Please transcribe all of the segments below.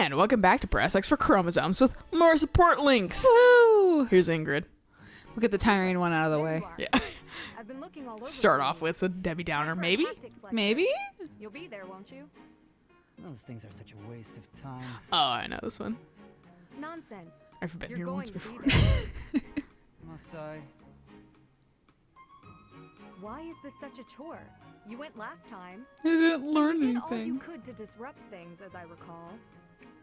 And welcome back to Brass X for Chromosomes with more support links. Woo! Here's Ingrid. We'll get the tiring one out of the way. Yeah. I've been looking all over Start off with a Debbie Downer, maybe? Maybe? You'll be there, won't you? Those things are such a waste of time. Oh, I know this one. Nonsense. I've been You're here going once to be before. there. Must I? Why is this such a chore? You went last time. I didn't learn You did all you anything. could to disrupt things, as I recall.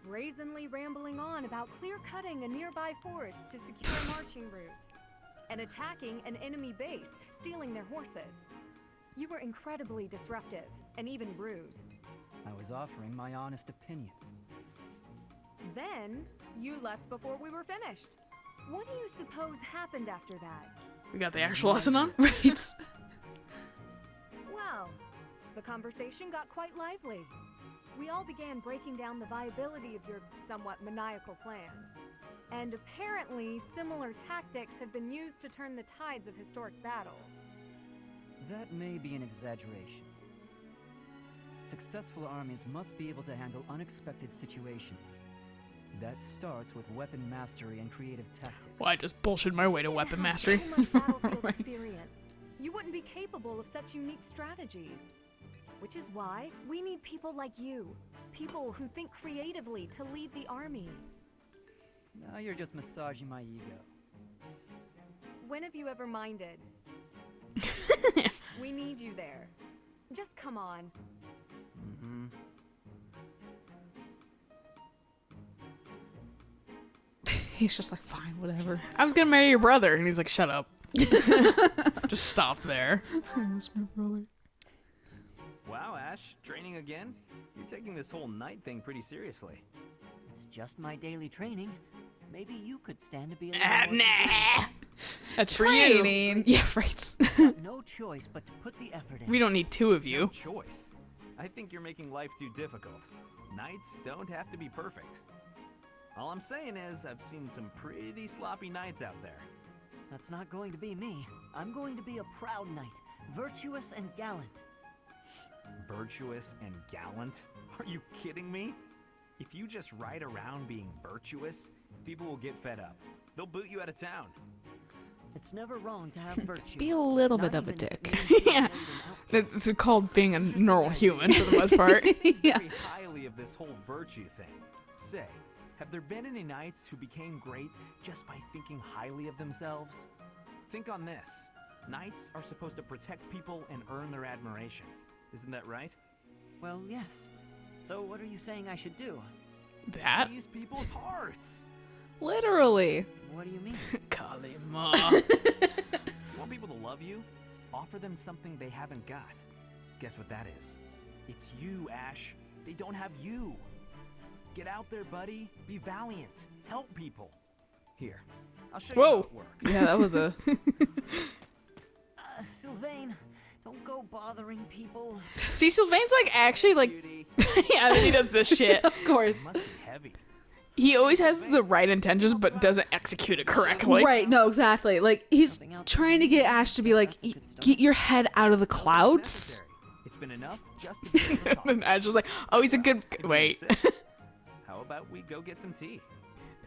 Brazenly rambling on about clear-cutting a nearby forest to secure a marching route. And attacking an enemy base, stealing their horses. You were incredibly disruptive, and even rude. I was offering my honest opinion. Then, you left before we were finished. What do you suppose happened after that? We got the actual lesson on? Right. Well, the conversation got quite lively. We all began breaking down the viability of your somewhat maniacal plan. And apparently, similar tactics have been used to turn the tides of historic battles. That may be an exaggeration. Successful armies must be able to handle unexpected situations. That starts with weapon mastery and creative tactics. Well, I just bullshit my way to You weapon didn't have mastery. So much battlefield experience. You wouldn't be capable of such unique strategies. Which is why we need people like you. People who think creatively to lead the army. Now you're just massaging my ego. When have you ever minded? We need you there. Just come on. Mm-hmm. He's just like, fine, whatever. I was gonna marry your brother, and he's like, shut up. Just stop there. That's my brother. Wow, Ash, training again? You're taking this whole night thing pretty seriously. It's just my daily training. Maybe you could stand to be a Ah, little more nah. That's for you. Training. Yeah, right. considerate. No choice but to put the effort in. We don't need two of No you. choice. I think you're making life too difficult. Knights don't have to be perfect. All I'm saying is, I've seen some pretty sloppy knights out there. That's not going to be me. I'm going to be a proud knight, virtuous and gallant. Virtuous and gallant? Are you kidding me? If you just ride around being virtuous, people will get fed up. They'll boot you out of town. It's never wrong to have virtue. Be a little not bit of a even if it dick. means being Yeah. laid in outposts. It's called being a normal human for the most part. Yeah. Very highly of this whole virtue thing. Say, have there been any knights who became great just by thinking highly of themselves? Think on this. Knights are supposed to protect people and earn their admiration. Isn't that right? Well, yes. So what are you saying I should do? That? Seize people's hearts. Literally. What do you mean? Kalima. You want people to love you? Offer them something they haven't got. Guess what that is? It's you, Ash. They don't have you. Get out there, buddy. Be valiant. Help people. Here, I'll show you how Whoa. it works. Yeah, that was a... Sylvain, don't go bothering people. See, Sylvain's like actually like... Beauty. Yeah, then he does this shit. Of It course. must be heavy. He always has the right intentions, but doesn't execute it correctly. Right, no, exactly. Like, he's trying to get Ash to be like, get your head out of the clouds. Necessary. It's been enough just to be able to And talk. then Ash was like, oh, he's a good... If you Wait. insist, how about we go get some tea?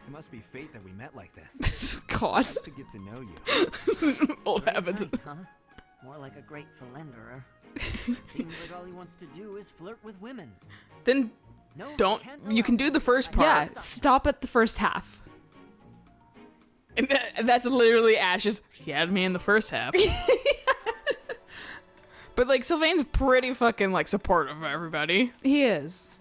It must be fate that we met like this. God. I'd like to get to know you. Old Great habits. knight, huh? More like a great philanderer. Seems like all he wants to do is flirt with women. Then No, don't... can't You can allow do the this. first I part. Yeah, can't stop at the first half. And that's literally Ash's... She had me in the first half. But, like, Sylvain's pretty fucking, like, supportive of everybody. He is.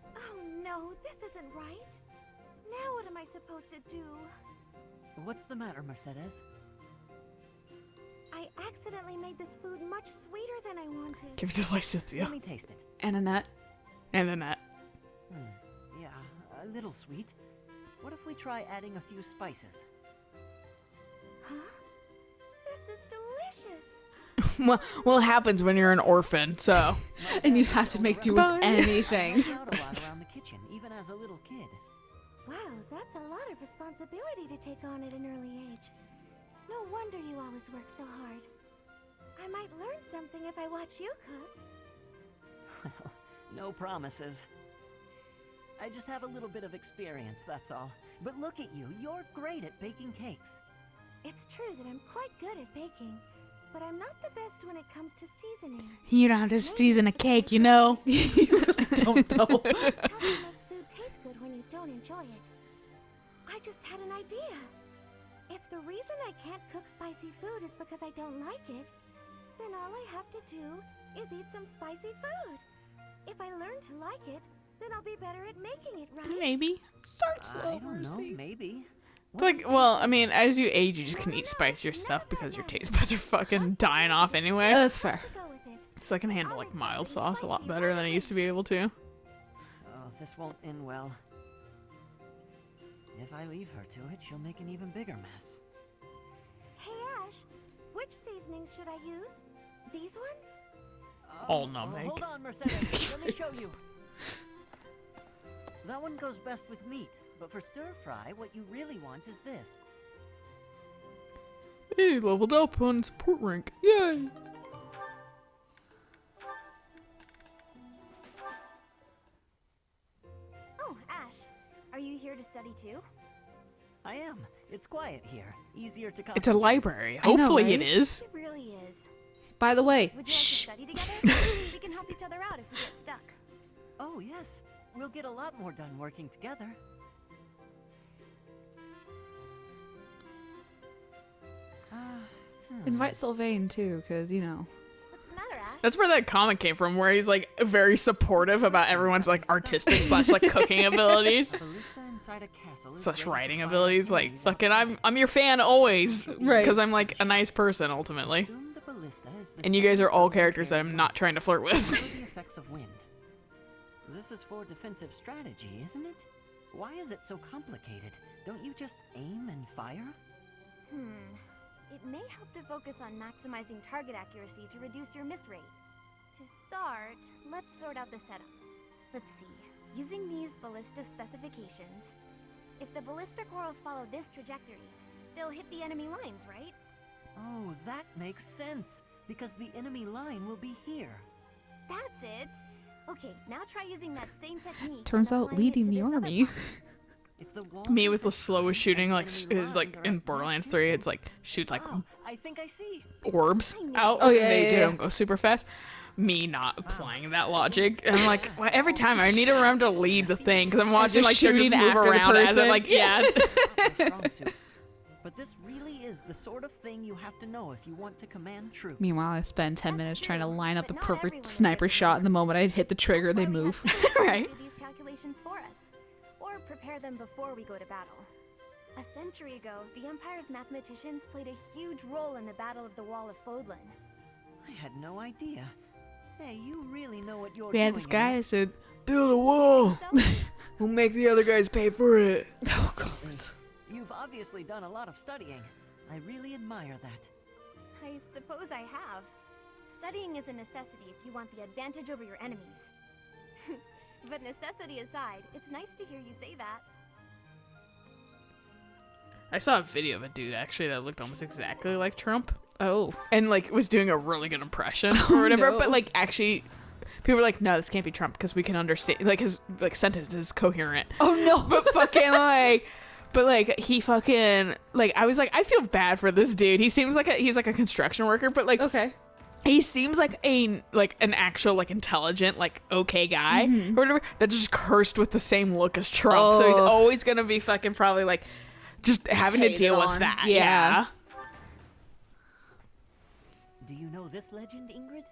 Oh no, this isn't right. Now what am I supposed to do? What's the matter, Mercedes? I accidentally made this food much sweeter than I wanted. Give it to Lysithia. Let me taste it. And Annette. And Annette. Yeah, a little sweet. What if we try adding a few spices? Huh? This is delicious. Well, it happens when you're an orphan, so... And you have to make do with anything. I helped out a lot around the kitchen, even as a little kid. Wow, that's a lot of responsibility to take on at an early age. No wonder you always work so hard. I might learn something if I watch you cook. Well, No promises. I just have a little bit of experience, that's all. But look at you, you're great at baking cakes. It's true that I'm quite good at baking, but I'm not the best when it comes to seasoning. You don't have to season a cake, you know. Don't know. It's tough to make food taste good when you don't enjoy it. I just had an idea. If the reason I can't cook spicy food is because I don't like it, then all I have to do is eat some spicy food. If I learn to like it, then I'll be better at making it, right? Maybe. Start slow, I don't know, Mercy. maybe. It's like, well, I mean, as you age, you just can eat spicier stuff because your taste buds are fucking dying off anyway. That's fair. To go with it. So I can handle like mild sauce a lot better than I used to be able to. Oh, this won't end well. If I leave her to it, she'll make an even bigger mess. Hey, Ash, which seasonings should I use? These ones? All no make. Hold on, Mercedes. Let me show you. That one goes best with meat, but for stir fry, what you really want is this. Hey, leveled up on support rank. Yay! Oh, Ash, are you here to study too? I am. It's quiet here. Easier to It's a concentrate. library. I know, Hopefully it right? is. It really is. By the way, Would you like to shh. study together? We can help each other out if we get stuck. Oh, yes. We'll get a lot more done working together. Invite Sylvain too, because, you know. What's the matter, Ash? That's where that comic came from, where he's like very supportive about everyone's like artistic slash like cooking abilities A ballista inside a castle is slash ready to writing fire abilities. Like enemies fucking, outside. I'm your fan always, Right. Because I'm like a nice person ultimately. Assume the ballista is the And you guys same are all as those characters that I'm carry not trying to flirt with. for the effects of wind. This is for defensive strategy, isn't it? Why is it so complicated? Don't you just aim and fire? It may help to focus on maximizing target accuracy to reduce your miss rate. To start, let's sort out the setup. Let's see. Using these ballista specifications, if the ballista corals follow this trajectory, they'll hit the enemy lines, right? Oh, that makes sense. Because the enemy line will be here. That's it! Okay, now try using that same technique. Turns and out applying it leading to the this other army. part. If the walls Me are with the this slowest high shooting, and like the enemy is like lines are in at that Borderlands 3, it's distance- like shoots like Oh, I think I see. orbs I knew out. it. Oh, and yeah, they yeah, yeah. don't go super fast. Me not applying that logic, and I'm like, well, every time I need to remember to lead the thing because I'm watching just like they're just shooting move after the around as it person. like yeah. Not my strong suit. But this really is the sort of thing you have to know if you want to command troops. Meanwhile, I spend 10 That's minutes trying to true, line up but the not perfect everyone is sniper good shot, and the numbers. moment I hit the trigger, they That's why we move. have to Right. do these calculations for us, or prepare them before we go to battle. A century ago, the Empire's mathematicians played a huge role in the Battle of the Wall of Fodlan. I had no idea. Hey, you really know what you're We had doing. this guy that Alex. said, "Build a wall. So, We'll make the other guys pay for it." Oh, God. You've obviously done a lot of studying. I really admire that. I suppose I have. Studying is a necessity if you want the advantage over your enemies. But necessity aside, it's nice to hear you say that. I saw a video of a dude actually that looked almost exactly like Trump, Oh. and like was doing a really good impression or whatever. no. But like actually, people were like, "No, this can't be Trump because we can understand." Like his like sentence is coherent. Oh, no. But fucking like, but like he fucking like I was like, I feel bad for this dude. He seems like he's like a construction worker, but like Okay. he seems like an actual like intelligent like okay guy or whatever that just cursed with the same look as Trump. So he's Oh. always gonna be fucking probably like just having to Hated deal on. with that. Yeah. Yeah. Do you know this legend, Ingrid?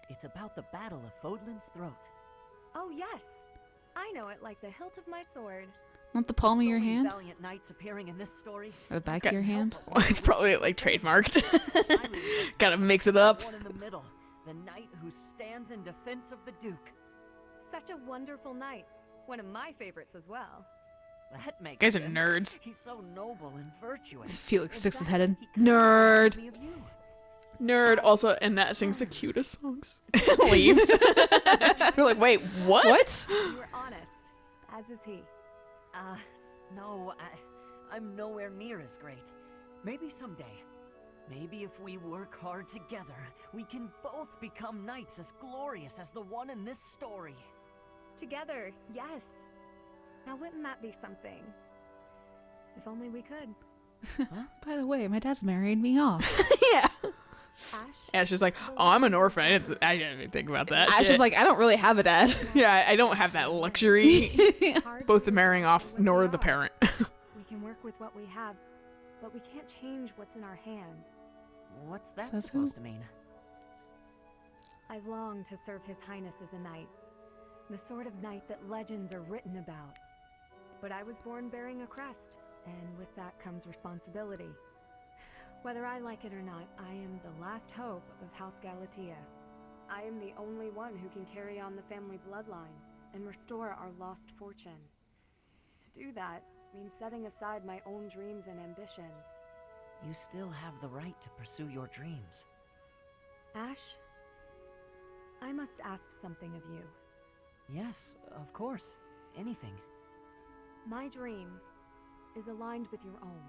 It's about the Battle of Fodlan's Throat. Oh yes, I know it like the hilt of my sword. Not the palm of So your many hand? valiant knights appearing in this story. Or the back of your hand? It's probably like trademarked. I really like Gotta mix it up. the one in the middle, the knight who stands in defense of the Duke. Such a wonderful knight. One of my favorites as well. That makes Guys are sense. nerds. He's so noble and virtuous. Felix In sticks his fact, head in. he kinda Nerd. reminds me of you. Nerd also, and that sings the cutest songs. Leaves. You're like, wait, what? What? You were honest, as is he. No, I'm nowhere near as great. Maybe someday. Maybe if we work hard together, we can both become knights as glorious as the one in this story. Together, yes. Now wouldn't that be something? If only we could. By the way, my dad's married me off. Yeah. Ash? Ash is like, oh, I'm an orphan. I didn't even think about that. Ash shit. is like, I don't really have a dad. yeah, I don't have that luxury. Hard Both the to marrying tell off what nor we the are. parent. We can work with what we have, but we can't change what's in our hand. What's that Says who? supposed to mean? I long to serve His Highness as a knight, the sort of knight that legends are written about. But I was born bearing a crest, and with that comes responsibility. Whether I like it or not, I am the last hope of House Galatea. I am the only one who can carry on the family bloodline and restore our lost fortune. To do that means setting aside my own dreams and ambitions. You still have the right to pursue your dreams. Ash, I must ask something of you. Yes, of course. Anything. My dream is aligned with your own.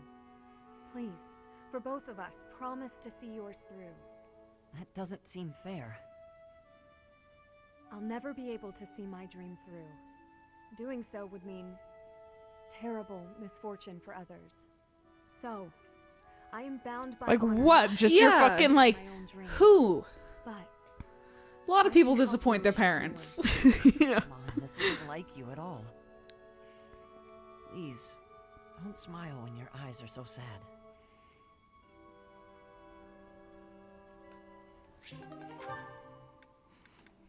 Please, for both of us, promise to see yours through. That doesn't seem fair. I'll never be able to see my dream through. Doing so would mean terrible misfortune for others. So, I am bound by like, honor what? Just your Yeah. fucking, to like, my own dream. Who? But A lot of people disappoint their parents. yeah. Come on, this isn't like you at all. Please, don't smile when your eyes are so sad.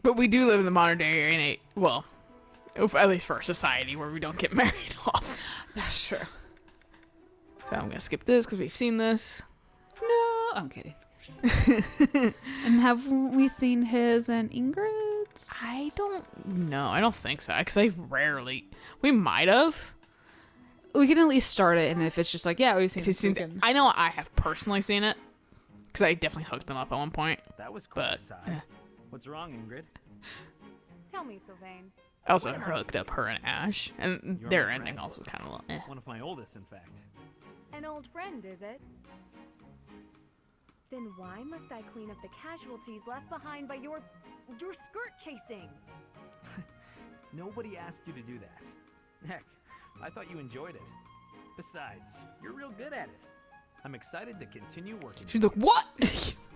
But we do live in the modern day in a, well, at least for our society where we don't get married off. That's true. So I'm gonna skip this because we've seen this. No, I'm kidding. And have we seen his and Ingrid's? I don't know. I don't think so because I rarely. We might have. We can at least start it, and if it's just like, yeah, we've seen If it's it. we seen, can- I know I have personally seen it because I definitely hooked them up at one point. That was cool But, aside. eh. What's wrong, Ingrid? tell me, Sylvain. I also hooked up her and Ash, and You're their my ending friend. also was kind of eh. One of my oldest, in fact. An old friend, is it? Then why must I clean up the casualties left behind by your skirt chasing? Nobody asked you to do that. Heck, I thought you enjoyed it. Besides, you're real good at it. I'm excited to continue working. She's like, what?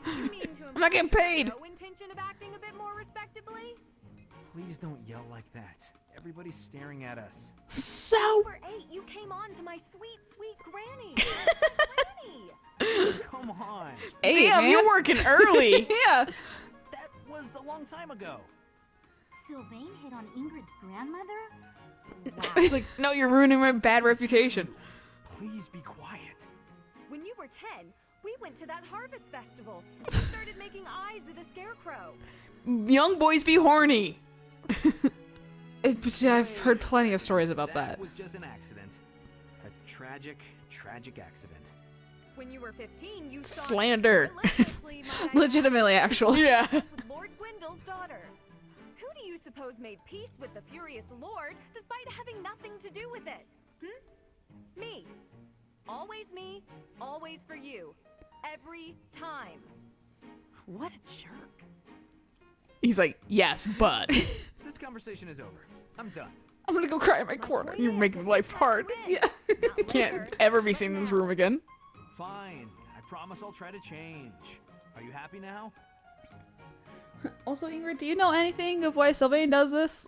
You mean to I'm not getting paid. No intention of acting a bit more respectably? Please don't yell like that. Everybody's staring at us. So For 8, you came on to my sweet, sweet granny. Granny! Come on. Hey, damn, man. you're working early. Yeah. That was a long time ago. Sylvain hit on Ingrid's grandmother? He's like, no, you're ruining my bad reputation. Please be quiet. When you were 10, we went to that harvest festival. You started making eyes at a scarecrow. Young boys be horny. I've heard plenty of stories about that. That was just an accident. A tragic, tragic accident. When you were 15, you saw Slander. relentlessly, might I Legitimately, actually. Yeah. add, with Lord Gwyndel's daughter. Who do you suppose made peace with the furious Lord despite having nothing to do with it? Me. Always me, always for you. Every time. What a jerk. He's like, yes, but This conversation is over. I'm done. I'm gonna go cry in my corner. point you're is, making we life just hard. have to win. Yeah. Not Can't later, ever be but seen in this now. room again. Fine. I promise I'll try to change. Are you happy now? Also, Ingrid, do you know anything of why Sylvain does this?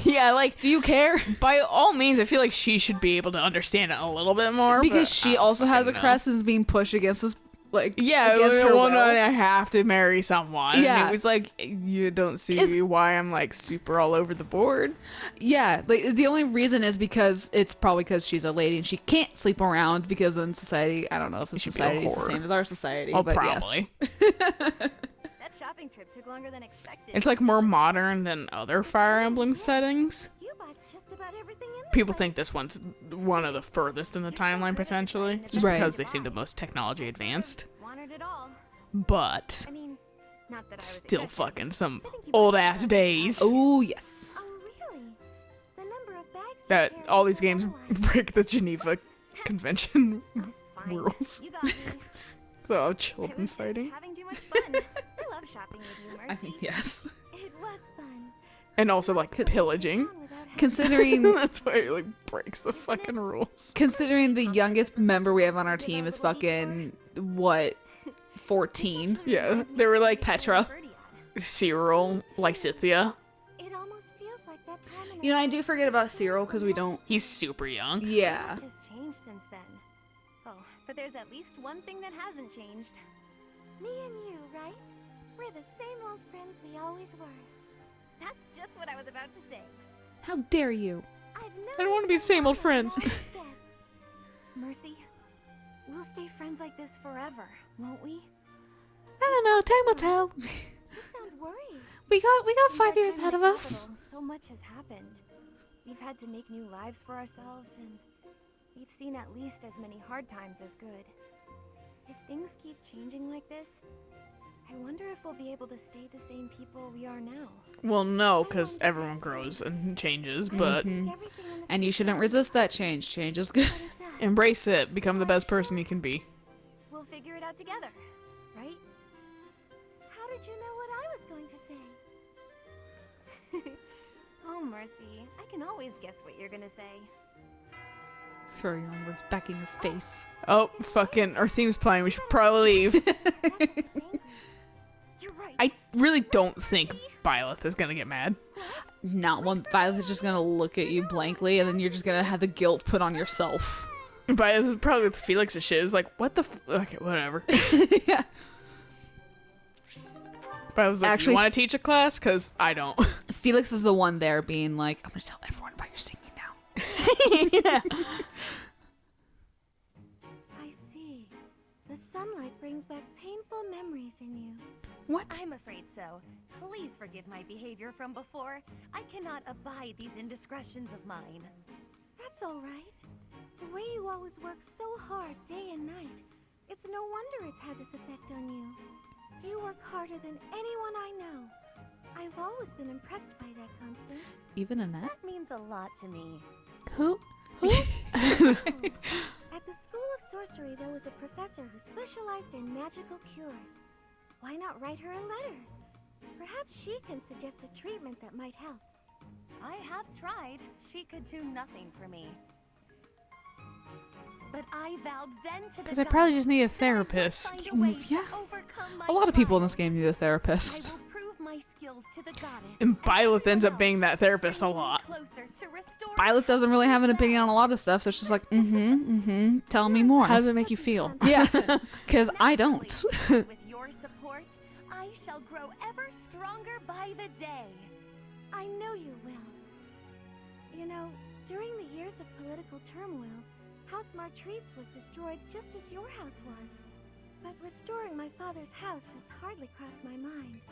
Yeah, like, Do you care? by all means, I feel like she should be able to understand it a little bit more. Because but she I don't also has a fucking know. crest and is being pushed against this, like, Yeah, against her well, will. I have to marry someone. Yeah. And it was like, you don't see Is- why I'm like super all over the board. Yeah, like the only reason is because it's probably because she's a lady and she can't sleep around because in society, I don't know if the should be a society is the whore. same as our society. Oh, but probably. Yes. That shopping trip took longer than expected. It's like more modern than other Fire Emblem settings. You bought just about everything in the People place. think this one's one of the furthest in the timeline potentially, just Right. because they seem the most technology advanced. Wanted it all. But I mean, not that I was still excessive. fucking some I think you old might ass have days. Oh, yes. Oh, really? The number of bags you That carry all is these games otherwise. break the Geneva Convention Oh, fine. rules. You got me. So I children was just fighting. having too much fun. I love shopping with you, I Mercy. mean, yes. It was fun. And also, like, pillaging. Considering That's why he, like, breaks the fucking rules. considering the youngest member we have on our team is fucking what 14. Yeah, they were like Petra. Cyril, Lysithia. It almost feels like that time in You know, our I do forget about Cyril because we don't. He's super young. Yeah. Much has changed since then. Oh, but there's at least one thing that hasn't changed. Me and you, right? We're the same old friends we always were. That's just what I was about to say. How dare you? I've I don't want to be the same old friends. Mercy, we'll stay friends like this forever, won't we? I don't know. Time will tell. You sound worried. We got Since 5 our years time ahead in of the us. capital, so much has happened. We've had to make new lives for ourselves, and we've seen at least as many hard times as good. If things keep changing like this, I wonder if we'll be able to stay the same people we are now. Well, no, because everyone grows and changes, but Everything in the And you shouldn't resist that change. Change is good. future, but it does. embrace it. Become the best person you can be. We'll figure it out together, right? How did you know what I was going to say? Oh, Mercy, I can always guess what you're gonna say. Throw your own words back in your face. Oh, fucking, our theme's playing. We should probably leave. That's what's angry. You're right. I really don't think Byleth is gonna get mad. Not one. Violet's just gonna look at you blankly, and then you're just gonna have the guilt put on yourself. Byleth is probably with Felix's shit. It's like, what the okay, whatever. Yeah. But I was like, Actually, you want to teach a class? Because I don't. Felix is the one there being like, I'm gonna tell everyone about your singing now. I see. The sunlight brings back painful memories in you. What? I'm afraid so. Please forgive my behavior from before. I cannot abide these indiscretions of mine. That's all right. The way you always work so hard day and night, it's no wonder it's had this effect on you. You work harder than anyone I know. I've always been impressed by that, Constance. Even Annette? That means a lot to me. Who? At the School of Sorcery, there was a professor who specialized in magical cures. Why not write her a letter? Perhaps she can suggest a treatment that might help. I have tried. She could do nothing for me. But I vowed then to the Because I probably gods just need a that I would therapist. find a way to Yeah. overcome my A lot of people in this trials. game need a I therapist. will prove my skills to the goddess. And Byleth ends up everyone being that else, therapist a bringing me lot. closer to restore Violet doesn't really have an opinion on a lot of stuff, so it's just like, tell me more. How does it make you feel? Yeah, because I don't. Naturally, with your support, I shall grow ever stronger by the day. I know you will. You know, during the years of political turmoil, House Martreats was destroyed just as your house was. But restoring my father's house has hardly crossed my mind.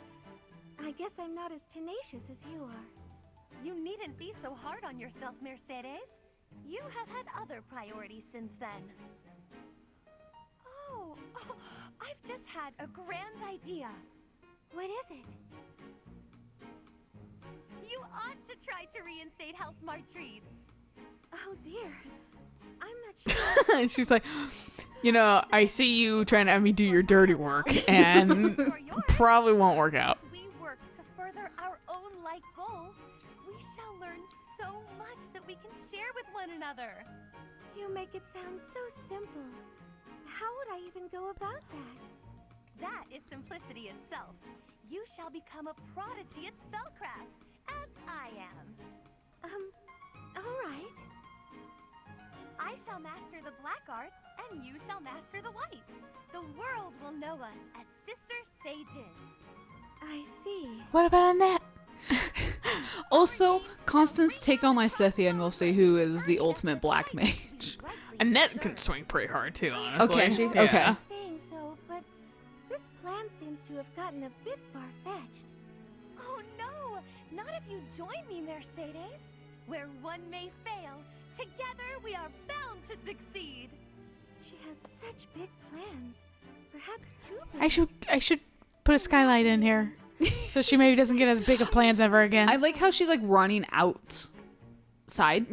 I guess I'm not as tenacious as you are. You needn't be so hard on yourself, Mercedes. You have had other priorities since then. Oh, I've just had a grand idea. What is it? You ought to try to reinstate House Martreats. Oh dear. I'm not sure. She's like, you know, I see you trying to have me do your dirty work, and Restore yours. probably won't work out. As we work to further our own like goals, we shall learn so much that we can share with one another. You make it sound so simple. How would I even go about that? That is simplicity itself. You shall become a prodigy at spellcraft, as I am. All right. I shall master the black arts, and you shall master the white. The world will know us as sister sages. I see. What about Annette? Also, Constance, take on Lysithia and we'll see who is the ultimate black mage. Annette can swing pretty hard too, honestly. Okay, Yeah. okay. Saying so, but this plan seems to have gotten a bit far-fetched. Oh no! Not if you join me, Mercedes. Where one may fail, together we are bound to succeed. She has such big plans. Perhaps too big. I should put a skylight in here, so she maybe doesn't get as big of plans ever again. I like how she's like running out side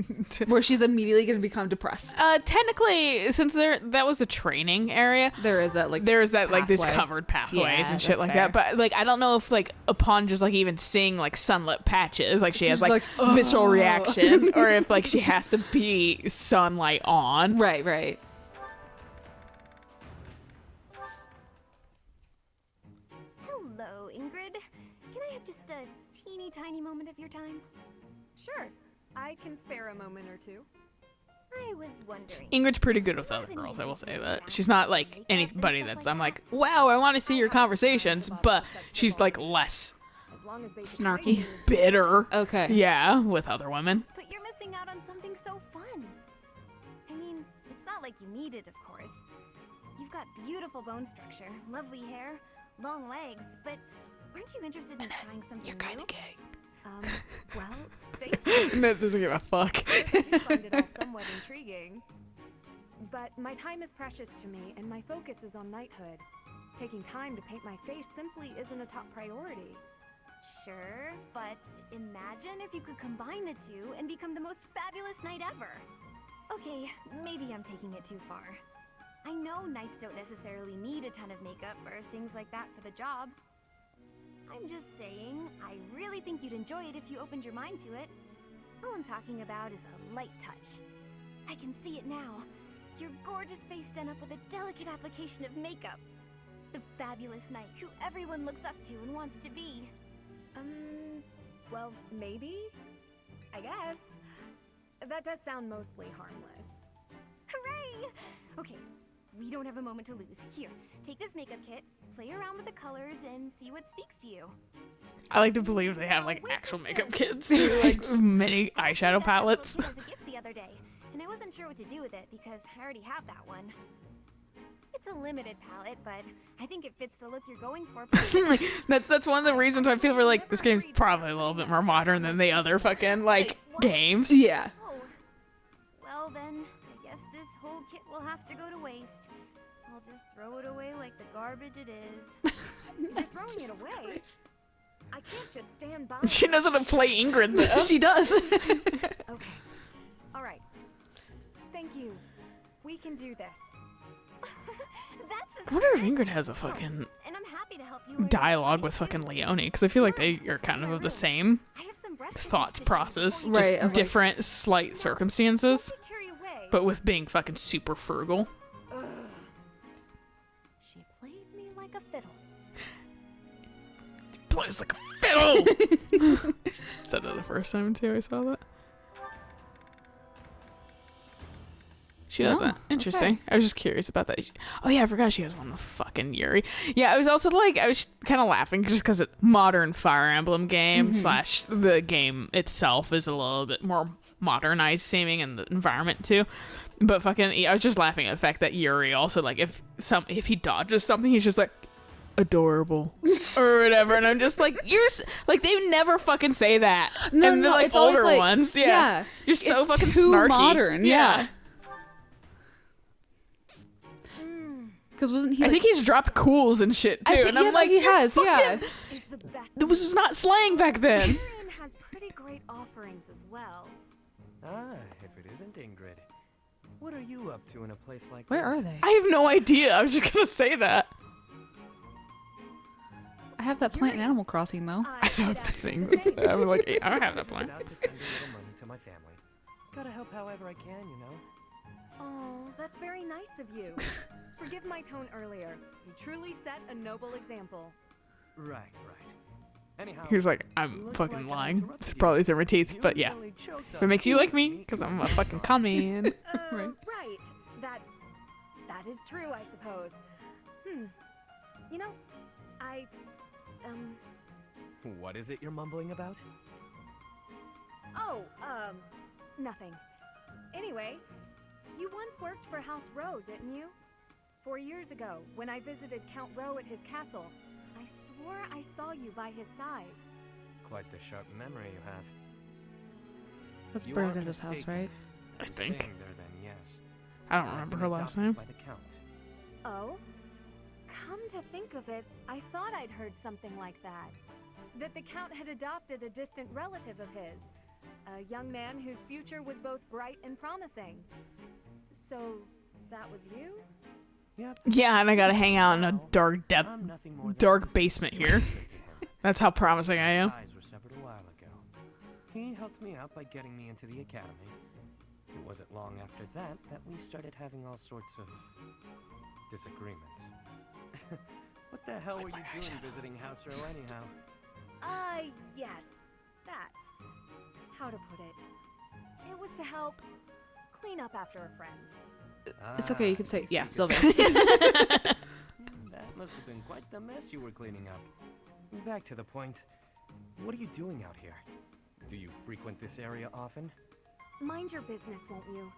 where she's immediately going to become depressed. Technically, since that was a training area, There is that these pathway. covered pathways Yeah, and shit that's like fair. that. But like, I don't know if like upon just like even seeing like sunlit patches, like she has She's like like, visceral reaction, or if like she has to be sunlight on. Right. Hello, Ingrid. Can I have just a teeny tiny moment of your time? Sure, I can spare a moment or two. I was wondering. Ingrid's pretty good with other girls, I will say that. She's not like anybody that's I'm like, wow, I want to see your conversations, but she's like less As long as Snarky. bitter. Okay. Yeah, with other women. But you're missing out on something so fun. I mean, it's not like you need it, of course. You've got beautiful bone structure, lovely hair, long legs, but aren't you interested in trying something You're kind new? of gay. Well, thank you. That doesn't give a fuck. I do find it all somewhat intriguing. But my time is precious to me, and my focus is on knighthood. Taking time to paint my face simply isn't a top priority. Sure, but imagine if you could combine the two and become the most fabulous knight ever. Okay, maybe I'm taking it too far. I know knights don't necessarily need a ton of makeup or things like that for the job. I'm just saying, I really think you'd enjoy it if you opened your mind to it. All I'm talking about is a light touch. I can see it now. Your gorgeous face done up with a delicate application of makeup. The fabulous knight who everyone looks up to and wants to be. Well, maybe? I guess. That does sound mostly harmless. Hooray! Okay, we don't have a moment to lose. Here, take this makeup kit, play around with the colors, and see what speaks to you. I like to believe they have like actual makeup kits, too, like many eyeshadow palettes. I got as a gift the other day, and I wasn't sure what to do with it because I already have that one. It's a limited palette, but I think it fits the look you're going for. That's one of the reasons I feel like this game's probably a little bit more modern than the other fucking like games. Yeah. Oh, well then, I guess this whole kit will have to go to waste. I'll just throw it away like the garbage it is. You're throwing it away. I can't just stand by. She knows how to play Ingrid though. She does. Okay. All right. Thank you. We can do this. That's I wonder if Ingrid has a fucking and I'm happy to help you. dialogue with fucking Leone, because I feel like they are kind of the same I have some brush thoughts techniques to show you process, before you- just Right, of, like- different slight circumstances, Don't get carried away. but with being fucking super frugal. She played me like a fiddle. Plays like a fiddle. Said that the first time too. I saw that. She doesn't. Interesting. okay. I was just curious about that. Oh yeah, I forgot she has one with fucking Yuri. Yeah, I was also like, I was kind of laughing just because it's modern Fire Emblem game slash the game itself is a little bit more modernized seeming and the environment too. But fucking, I was just laughing at the fact that Yuri also like if he dodges something, he's just like adorable or whatever, and I'm just like like they never fucking say that. No, and they're no, like it's always older like- ones. Yeah. yeah. You're so It's fucking too snarky. modern, yeah. Because wasn't he? I think he's dropped cools and shit too, and I'm like, he "You're has, yeah. fucking- Is the best. This was not slang back then. Tyrion has pretty great offerings as well. Ah, if it isn't Ingrid. What are you up to in a place like Where this? are they? I have no idea. I was just gonna say that. I have that plant in Animal Crossing though. I have the things. I'm like, hey, I don't have that Just plan. out to send a little money to my family. Gotta help however I can, you know? Oh, that's very nice of you. Forgive my tone earlier. You truly set a noble example. Right. Anyhow, He was like, I'm looks fucking like I lying. interrupted It's you. probably through my teeth, You but yeah. really choked If it on makes you me. like me, because I'm a fucking con man. Right. Right. That is true, I suppose. You know, What is it you're mumbling about? nothing. Anyway, you once worked for House Rowe, didn't you? 4 years ago, when I visited Count Rowe at his castle, I swore I saw you by his side. Quite the sharp memory you have. That's You aren't Bernadette's house, mistaken. right? I I'm think. staying there then, yes. I don't I've remember been her last adopted name. By the Count. Oh? Come to think of it, I thought I'd heard something like that. That the Count had adopted a distant relative of his. A young man whose future was both bright and promising. So, that was you? Yep. Yeah, and I gotta hang out in a dark I'm nothing more than dark just basement a here. stranger to him. That's how promising I am. Ties were severed a while ago. He helped me out by getting me into the academy. It wasn't long after that that we started having all sorts of disagreements. What the hell were you doing visiting House Row anyhow? Yes. That. How to put it? It was to help clean up after a friend. It's okay, you can say, speak yeah, of- Sylvia. That must have been quite the mess you were cleaning up. Back to the point. What are you doing out here? Do you frequent this area often? Mind your business, won't you?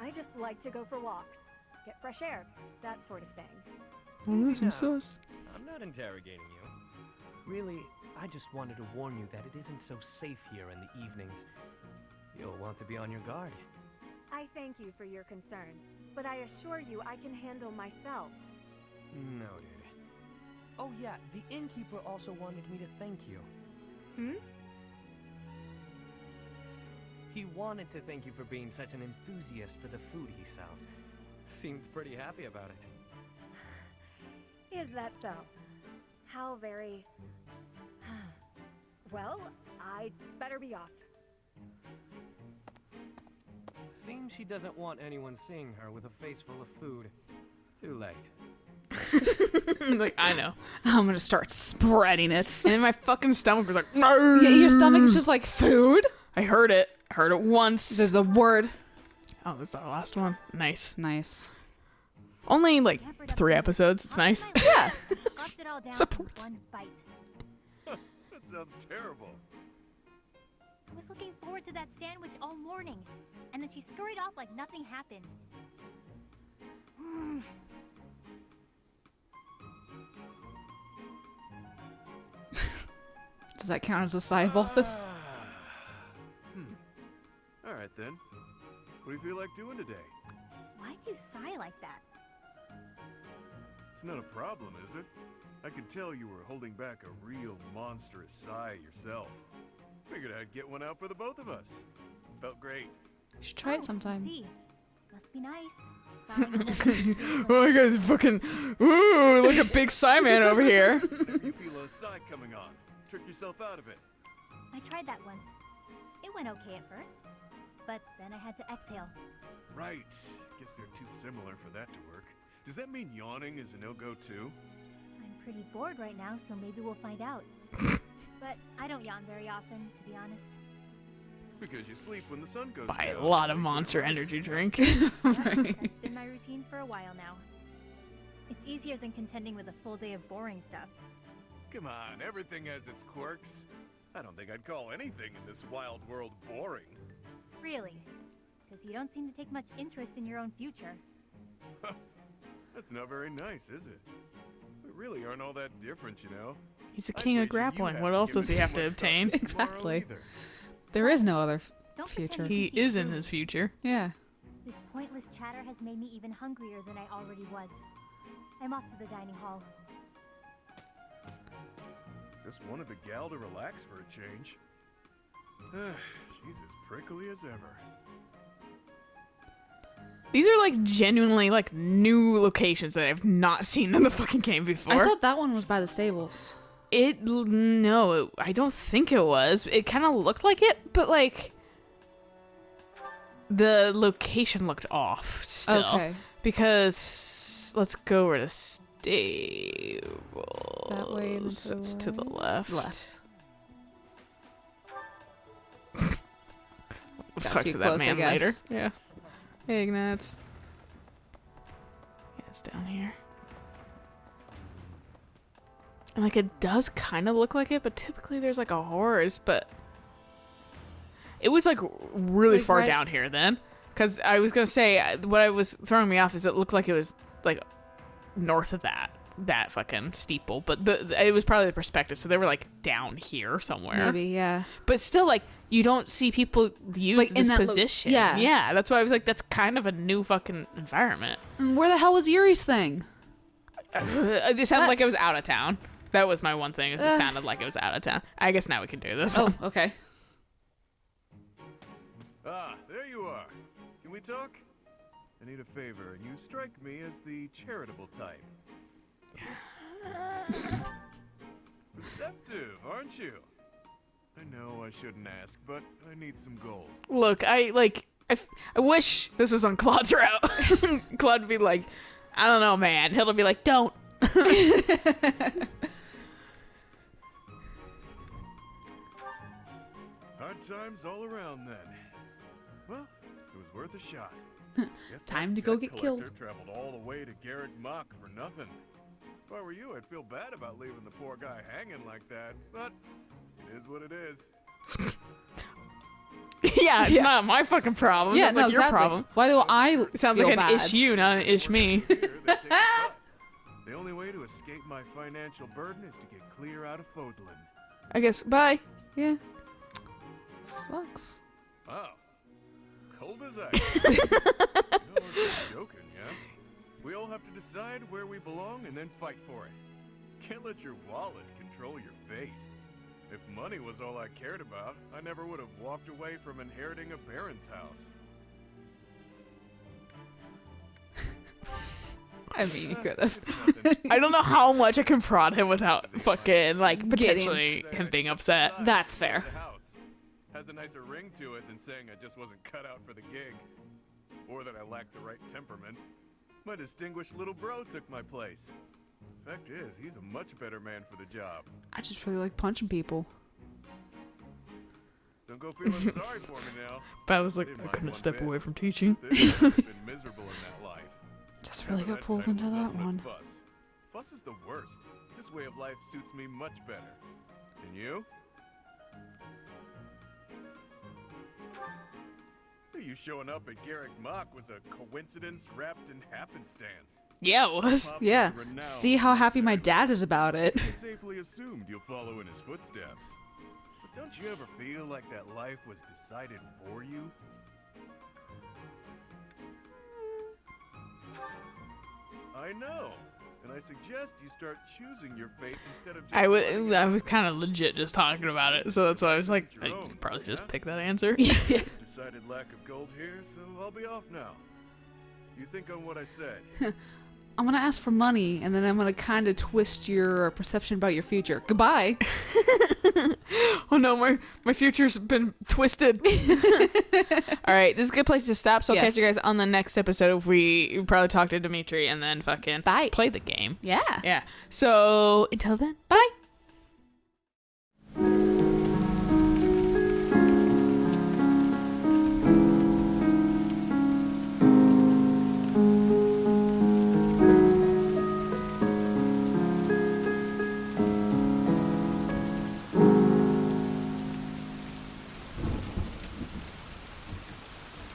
I just like to go for walks, get fresh air, that sort of thing. Easy now. sauce. I'm not interrogating you. Really, I just wanted to warn you that it isn't so safe here in the evenings. You'll want to be on your guard. I thank you for your concern, but I assure you I can handle myself. Noted. Oh yeah, the innkeeper also wanted me to thank you. He wanted to thank you for being such an enthusiast for the food he sells. Seemed pretty happy about it. Is that so? How very... Well, I'd better be off. Seems she doesn't want anyone seeing her with a face full of food. Too late. Like, I know. I'm gonna start spreading it. And then my fucking stomach was like, Yeah, your stomach is just like food. I heard it. Heard it once. There's a word. Oh, this is our last one. Nice. Nice. Only like Pampered up 3 to episodes. It's How nice. can I scarfed it all down Supports. in one bite. That sounds terrible. I was looking forward to that sandwich all morning, and then she scurried off like nothing happened. Does that count as a sigh of this? All right then. What do you feel like doing today? Why'd you sigh like that? It's not a problem, is it? I could tell you were holding back a real monstrous sigh yourself. Figured I'd get one out for the both of us. Felt great. You should try it sometime. See, must be nice. Sighing in a Oh my god, it's fucking. Ooh, look at Big Simon over here. If you feel a sigh coming on, trick yourself out of it. I tried that once. It went okay at first, but then I had to exhale. Right. Guess they're too similar for that to work. Does that mean yawning is a no-go too? I'm pretty bored right now, so maybe we'll find out. But I don't yawn very often, to be honest. Because you sleep when the sun goes Buy down. a lot of Monster Energy drink. Yeah, that's been my routine for a while now. It's easier than contending with a full day of boring stuff. Come on, everything has its quirks. I don't think I'd call anything in this wild world boring. Really? Because you don't seem to take much interest in your own future. That's not very nice, is it? We really aren't all that different, you know. He's the I'd king of wager you grappling. What haven't else does he given have to too much thought obtain? tomorrow Exactly. either. There is no other Don't future. pretend you He can see is in food. his future. Yeah. This pointless chatter has made me even hungrier than I already was. I'm off to the dining hall. Just wanted the gal to relax for a change. She's as prickly as ever. These are like genuinely like new locations that I've not seen in the fucking game before. I thought that one was by the stables. I don't think it was. It kind of looked like it, but like the location looked off still. Okay. Because let's go over to stable. That way and then It's to the left. Left. We'll Got talk too to that close, I man later. guess. Yeah. Hey, Ignatz. Yeah, it's down here. And like it does kind of look like it, but typically there's like a horse, but it was like really Like far right- down here then. Because I was going to say, what I was throwing me off is it looked like it was like north of that fucking steeple, but it was probably the perspective, so they were like down here somewhere. Maybe, yeah. But still, like, you don't see people use Like, in this that position. yeah. Yeah, that's why I was like, that's kind of a new fucking environment. And where the hell was Yuri's thing? It sounded like it was That's- out of town. That was my one thing, is it sounded like it was out of town. I guess now we can do this Oh, one. okay. talk? I need a favor, and you strike me as the charitable type. Receptive, aren't you? I know I shouldn't ask, but I need some gold. Look, I wish this was on Claude's route. Claude would be like, I don't know, man. He'll be like, don't. Hard times all around then. Well, it was worth a shot. Guess Time that to go debt get collector killed. Traveled all the way to Garrick Mach for nothing. If I were you, I'd feel bad about leaving the poor guy hanging like that, but it is what it is. Yeah, it's not my fucking problem. Yeah, It's no, like your exactly. problem. Why do I It sounds feel like an bad? ish you, not an ish me. Here, they take a cut. The only way to escape my financial burden is to get clear out of Fodlan. I guess, bye. Yeah. Sucks. Wow. Cold as ice. No, I was just joking, yeah? We all have to decide where we belong and then fight for it. Can't let your wallet control your fate. If money was all I cared about, I never would have walked away from inheriting a baron's house. I mean, you could have. It's nothing. I don't know how much I can prod him without fucking, like, Getting- potentially him being upset. Besides, That's fair. the house has a nicer ring to it than saying I just wasn't cut out for the gig. Or that I lacked the right temperament. My distinguished little bro took my place. Fact is, he's a much better man for the job. I just really like punching people. Don't go feeling sorry for me now. But I was like, Didn't I mind couldn't one step bit. away from teaching. This I've been miserable in that life. Just really Never got that pulled title into was that nothing but one. Fuss. Fuss is the worst. This way of life suits me much better. And you? You showing up at Garrick Mach was a coincidence wrapped in happenstance. Yeah, it was. Pops Yeah. is renowned See how happy my monster. dad is about it. I safely assumed you'll follow in his footsteps. But don't you ever feel like that life was decided for you? I know. And I suggest you start choosing your fate instead of just letting it I was kind of legit just talking about it, so that's why I was like, I Your own, could probably just yeah? pick that answer. Yeah. Decided lack of gold here, so I'll be off now. You think on what I said. I'm gonna ask for money, and then I'm gonna kind of twist your perception about your future. Goodbye. Oh no, my future's been twisted. All right, this is a good place to stop. So I'll catch you Yes. guys on the next episode. If we probably talk to Dimitri and then fucking Bye. play the game. Yeah. Yeah. So until then, Bye.